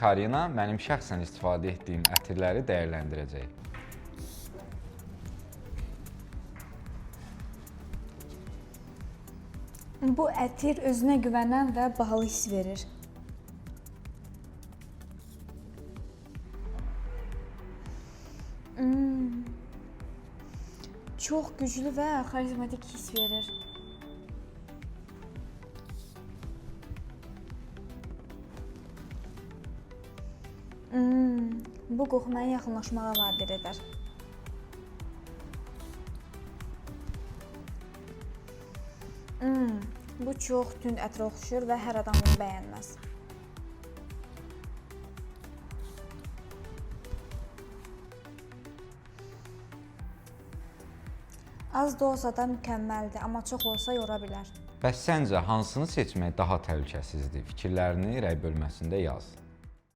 Karina mənim şəxsən istifadə etdiyim ətirləri dəyərləndirəcək. Bu ətir özünə güvənən və bahalı hiss verir. Çox güclü və xarizmatik hiss verir. Bu qoxu məni yaxınlaşmağa vadar edər. Bu çox tünd ətrə oxşur və hər adam bunu bəyənməz. Az doza da mükəmməldir, amma çox olsa yora bilər. Bəs səncə hansını seçmək daha təhlükəsizdir? Fikirlərini rəy bölməsində yaz.